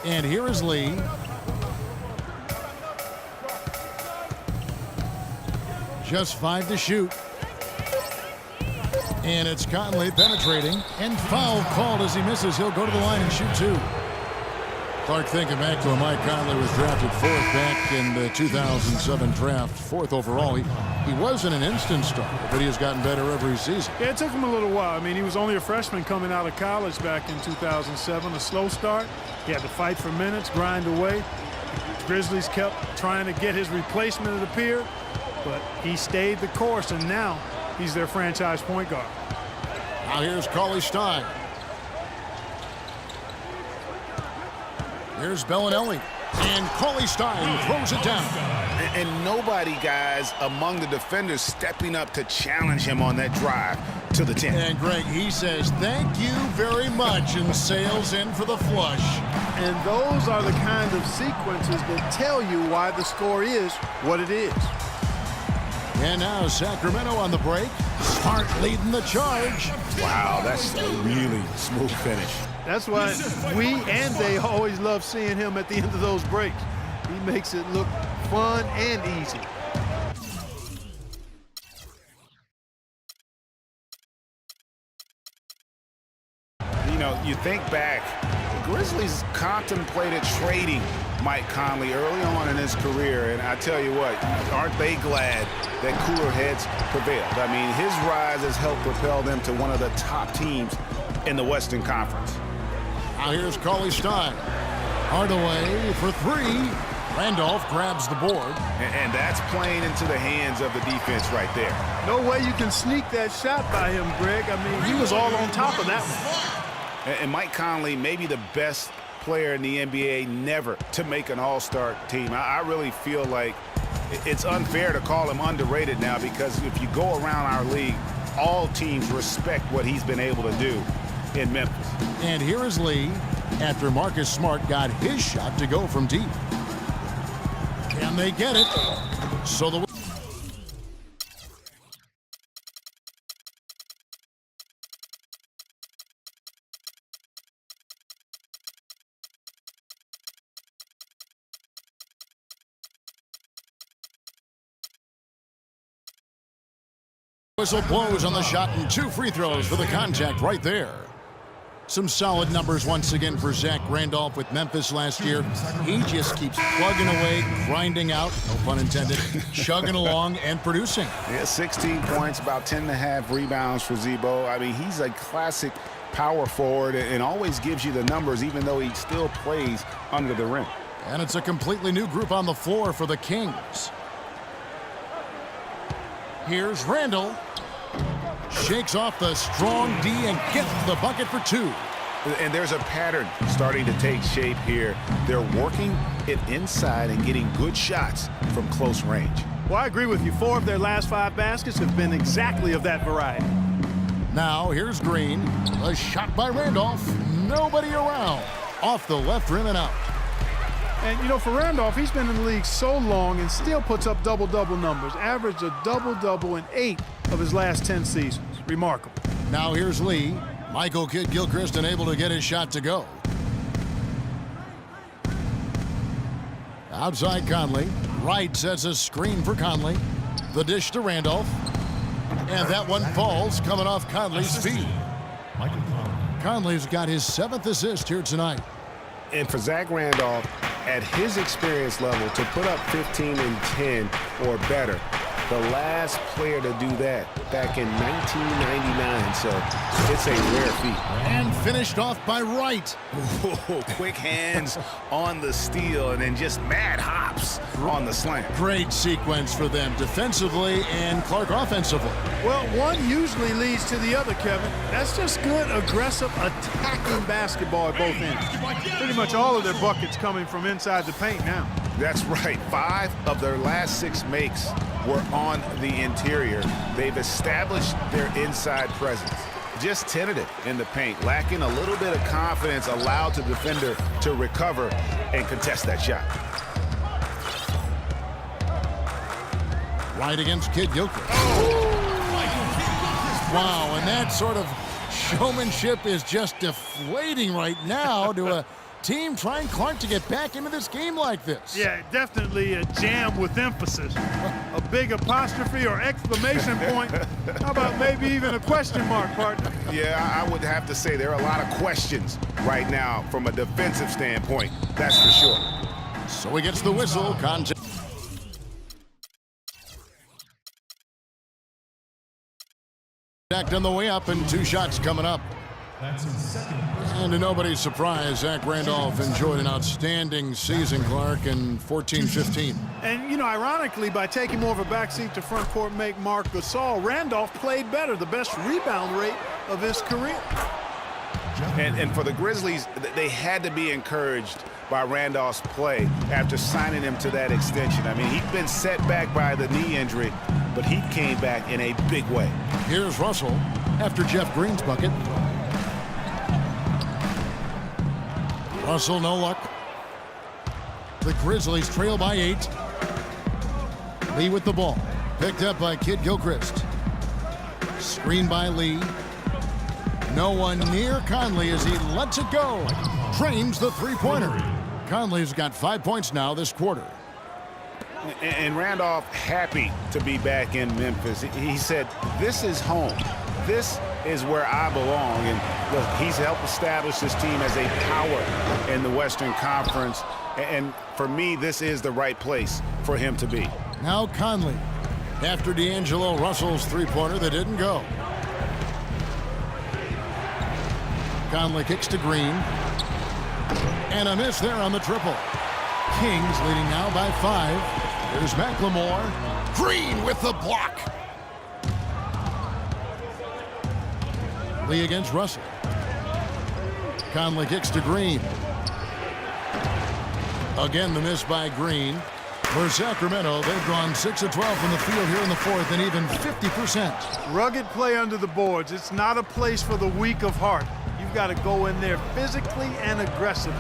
And here is Lee. Just 5 to shoot. And it's Conley penetrating. And foul called as he misses. He'll go to the line and shoot 2. Clark thinking back to Mike Conley was drafted 4th back in the 2007 draft, 4th overall. He wasn't an instant starter, but he has gotten better every season. Yeah, it took him a little while. I mean, he was only a freshman coming out of college back in 2007. A slow start. He had to fight for minutes, grind away. Grizzlies kept trying to get his replacement, it appeared, but he stayed the course, and now he's their franchise point guard. Now here's Cauley Stein. Here's Bellinelli. And Cauley Stein throws it down. And nobody, guys, among the defenders stepping up to challenge him on that drive to the 10. And Greg, he says, thank you very much, and sails in for the flush. And those are the kind of sequences that tell you why the score is what it is. And now Sacramento on the break. Smart leading the charge. Wow, that's a really smooth finish. That's why we and they always love seeing him at the end of those breaks. He makes it look fun and easy. You know, you think back, the Grizzlies contemplated trading Mike Conley early on in his career, and I tell you what, aren't they glad that cooler heads prevailed? I mean, his rise has helped propel them to one of the top teams in the Western Conference. Now here's Cauley Stein. Hardaway for 3. Randolph grabs the board. And that's playing into the hands of the defense right there. No way you can sneak that shot by him, Greg. I mean, he was all on top of that one. And Mike Conley, maybe the best player in the NBA never to make an all-star team. I really feel like it's unfair to call him underrated now, because if you go around our league, all teams respect what he's been able to do in Memphis. And here is Lee after Marcus Smart got his shot to go from deep. Can they get it? So the whistle blows on the shot, and 2 free throws for the contact right there. Some solid numbers once again for Zach Randolph with Memphis last year. He just keeps plugging away, grinding out, no pun intended, chugging along and producing. Yeah, 16 points, about 10.5 rebounds for Zebo. I mean, he's a classic power forward and always gives you the numbers, even though he still plays under the rim. And it's a completely new group on the floor for the Kings. Here's Randall. Shakes off the strong D and gets the bucket for 2. And there's a pattern starting to take shape here. They're working it inside and getting good shots from close range. Well, I agree with you. 4 of their last 5 baskets have been exactly of that variety. Now here's Green. A shot by Randolph. Nobody around. Off the left rim and out. And, you know, for Randolph, he's been in the league so long and still puts up double-double numbers. Averaged a double-double in 8 of his last 10 seasons. Remarkable. Now here's Lee. Michael Kidd-Gilchrist unable to get his shot to go. Outside Conley. Wright sets a screen for Conley. The dish to Randolph. And that one falls coming off Conley's feet. Conley's got his 7th assist here tonight. And for Zach Randolph, at his experience level, to put up 15 and 10 or better, the last player to do that back in 1999, so it's a rare feat. And finished off by Wright. Whoa, quick hands on the steal and then just mad hops on the slam. Great sequence for them defensively and Clark offensively. Well, one usually leads to the other, Kevin. That's just good, aggressive, attacking basketball at both ends. Pretty much all of their buckets coming from inside the paint now. That's right. 5 of their last 6 makes were on the interior. They've established their inside presence. Just tentative in the paint, lacking a little bit of confidence, allowed the defender to recover and contest that shot. Right against Kidd-Gilchrist. Wow, and that sort of showmanship is just deflating right now to a team trying Clark to get back into this game like this? Yeah, definitely a jam with emphasis. A big apostrophe or exclamation point. How about maybe even a question mark, partner? Yeah, I would have to say there are a lot of questions right now from a defensive standpoint. That's for sure. So he gets the whistle. Contact on the way up and 2 shots coming up. And to nobody's surprise, Zach Randolph enjoyed an outstanding season, Clark, in 14-15. And, you know, ironically, by taking more of a backseat to front court make Marc Gasol, Randolph played better, the best rebound rate of his career. And for the Grizzlies, they had to be encouraged by Randolph's play after signing him to that extension. I mean, he'd been set back by the knee injury, but he came back in a big way. Here's Russell after Jeff Green's bucket. Russell, no luck. The Grizzlies trail by 8. Lee with the ball. Picked up by Kid Gilchrist. Screen by Lee. No one near Conley as he lets it go. Trains the three-pointer. Conley's got 5 points now this quarter. And Randolph happy to be back in Memphis. He said, this is home. This is where I belong. And look, he's helped establish this team as a power in the Western Conference. And for me, this is the right place for him to be. Now Conley, after D'Angelo Russell's three-pointer that didn't go. Conley kicks to Green. And a miss there on the triple. Kings leading now by 5. Here's McLemore. Green with the block. Lee against Russell. Conley kicks to Green. Again, the miss by Green. For Sacramento, they've gone 6 of 12 from the field here in the fourth and even 50%. Rugged play under the boards. It's not a place for the weak of heart. You've got to go in there physically and aggressively.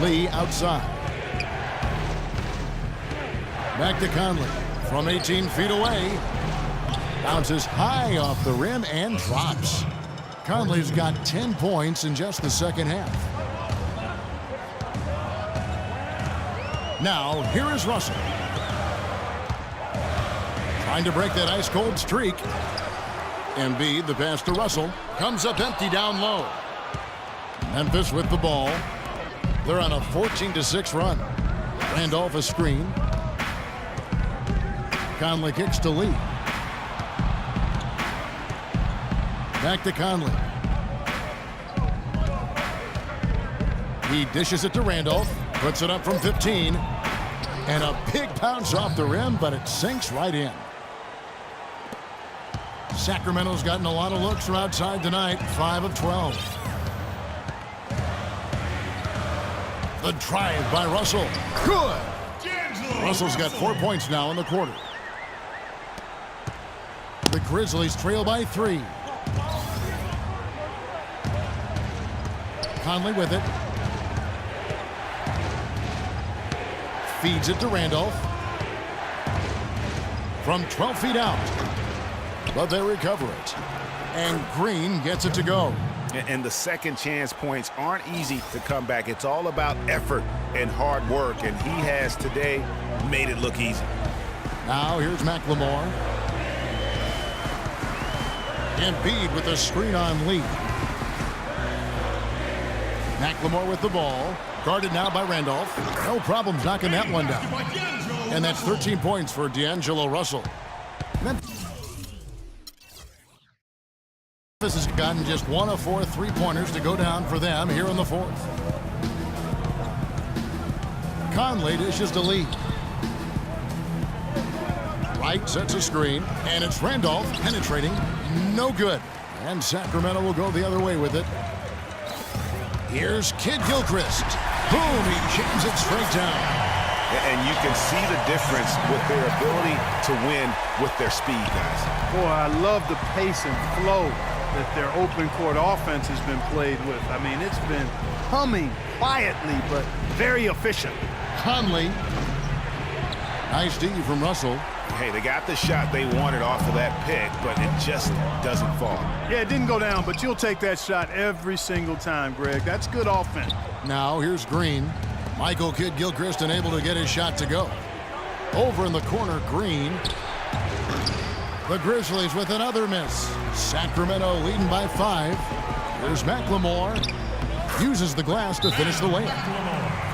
Lee outside. Back to Conley from 18 feet away. Bounces high off the rim and drops. Conley's got 10 points in just the second half. Now, here is Russell. Trying to break that ice-cold streak. Embiid, the pass to Russell. Comes up empty down low. Memphis with the ball. They're on a 14-6 run. Randolph a screen. Conley kicks to Lee. Back to Conley. He dishes it to Randolph. Puts it up from 15. And a big bounce off the rim, but it sinks right in. Sacramento's gotten a lot of looks from outside tonight. 5 of 12. The drive by Russell. Good. Russell's got 4 points now in the quarter. The Grizzlies trail by 3. Conley with it. Feeds it to Randolph. From 12 feet out. But they recover it. And Green gets it to go. And the second chance points aren't easy to come back. It's all about effort and hard work. And he has today made it look easy. Now here's McLemore. Embiid with a screen on Lee. McLemore with the ball. Guarded now by Randolph. No problems knocking that one down. And that's 13 points for D'Angelo Russell. This has gotten just 1 of 4 three-pointers to go down for them here in the fourth. Conley dishes to Lee. Wright sets a screen, and it's Randolph penetrating. No good. And Sacramento will go the other way with it. Here's Kid Gilchrist. Boom, he jams it straight down. And you can see the difference with their ability to win with their speed, guys. Boy, I love the pace and flow that their open court offense has been played with. I mean, it's been humming quietly, but very efficient. Conley. Nice D from Russell. Hey, they got the shot they wanted off of that pick, but it just doesn't fall. Yeah, it didn't go down, but you'll take that shot every single time, Greg. That's good offense. Now here's Green. Michael Kidd-Gilchrist unable to get his shot to go. Over in the corner, Green. The Grizzlies with another miss. Sacramento leading by 5. Here's McLemore. Uses the glass to finish the layup.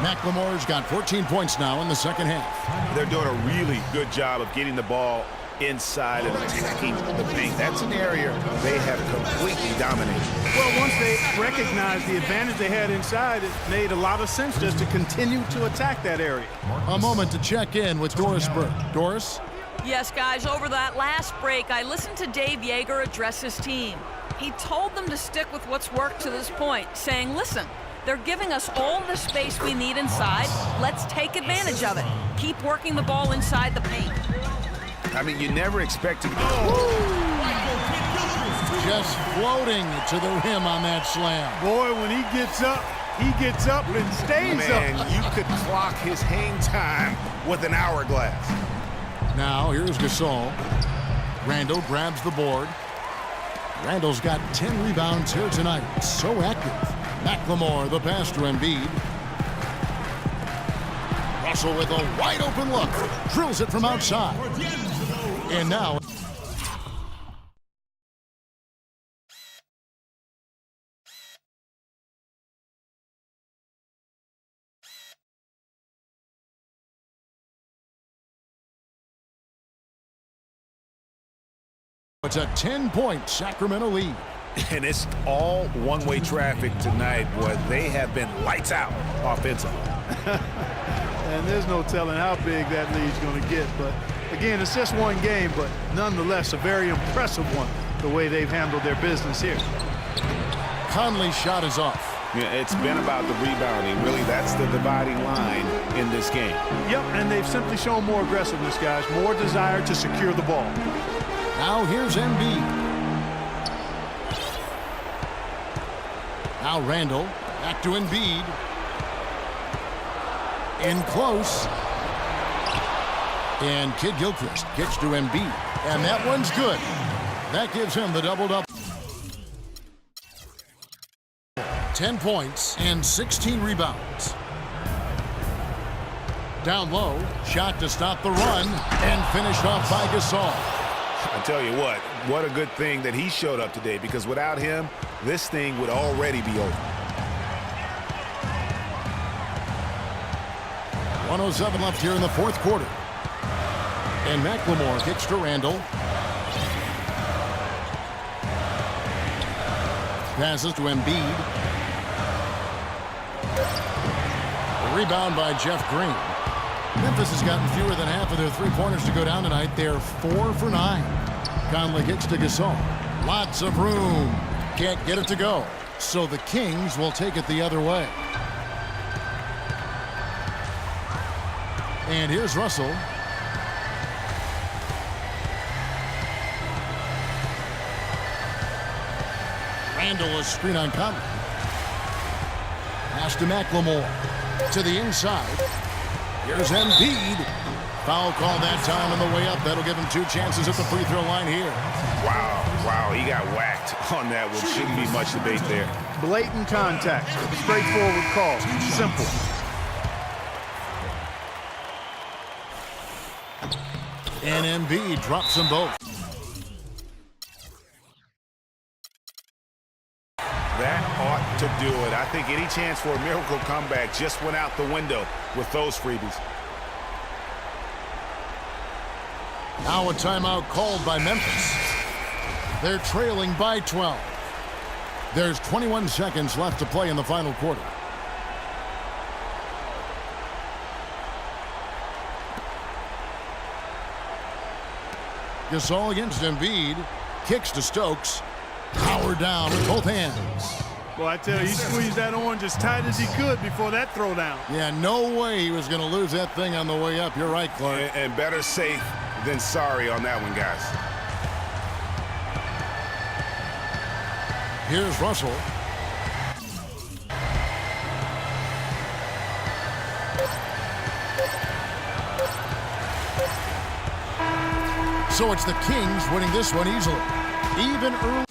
McLemore's got 14 points now in the second half. They're doing a really good job of getting the ball inside and attacking the paint. That's an area they have completely dominated. Well, once they recognized the advantage they had inside, it made a lot of sense just to continue to attack that area. A moment to check in with Doris Burke. Doris? Yes, guys, over that last break, I listened to Dave Yeager address his team. He told them to stick with what's worked to this point, saying, listen, they're giving us all the space we need inside. Let's take advantage of it. Keep working the ball inside the paint. I mean, you never expect to go. Just floating to the rim on that slam. Boy, when he gets up and stays Man, up. you could clock his hang time with an hourglass. Now here's Gasol. Randall grabs the board. Randall's got 10 rebounds here tonight. So active. McLemore, the pass to Embiid. Russell with a wide open look. Drills it from outside. And now it's a 10-point Sacramento lead. And it's all one-way traffic tonight, boy. They have been lights out offensively. And there's no telling how big that lead's going to get. But, again, it's just one game, but nonetheless a very impressive one, the way they've handled their business here. Conley's shot is off. Yeah, it's been about the rebounding. Really, that's the dividing line in this game. Yep, and they've simply shown more aggressiveness, guys, more desire to secure the ball. Now here's Embiid. Now Randall, back to Embiid. In close. And Kidd-Gilchrist gets to Embiid. And that one's good. That gives him the double-double. 10 points and 16 rebounds. Down low, shot to stop the run, and finished off by Gasol. I tell you what a good thing that he showed up today, because without him, this thing would already be over. 1:07 left here in the fourth quarter. And McLemore kicks to Randall. Passes to Embiid. A rebound by Jeff Green. Memphis has gotten fewer than half of their three-pointers to go down tonight. They're 4 for 9. Conley kicks to Gasol. Lots of room. Can't get it to go. So the Kings will take it the other way. And here's Russell. Randall is screen on Conley. Pass to McLemore. To the inside. Here's Embiid. Foul call that time on the way up. That'll give him 2 chances at the free throw line here. Wow, he got whacked on that one. Shouldn't be much debate there. Blatant contact. Straightforward call. Simple. And Embiid drops them both. That ought to do it. I think any chance for a miracle comeback just went out the window with those freebies. Now a timeout called by Memphis. They're trailing by 12. There's 21 seconds left to play in the final quarter. Gasol against Embiid. Kicks to Stokes. Power down with both hands. Well, I tell you, he squeezed that orange as tight as he could before that throwdown. Yeah, no way he was going to lose that thing on the way up. You're right, Clark. And better safe than sorry on that one, guys. Here's Russell. So it's the Kings winning this one easily. Even early.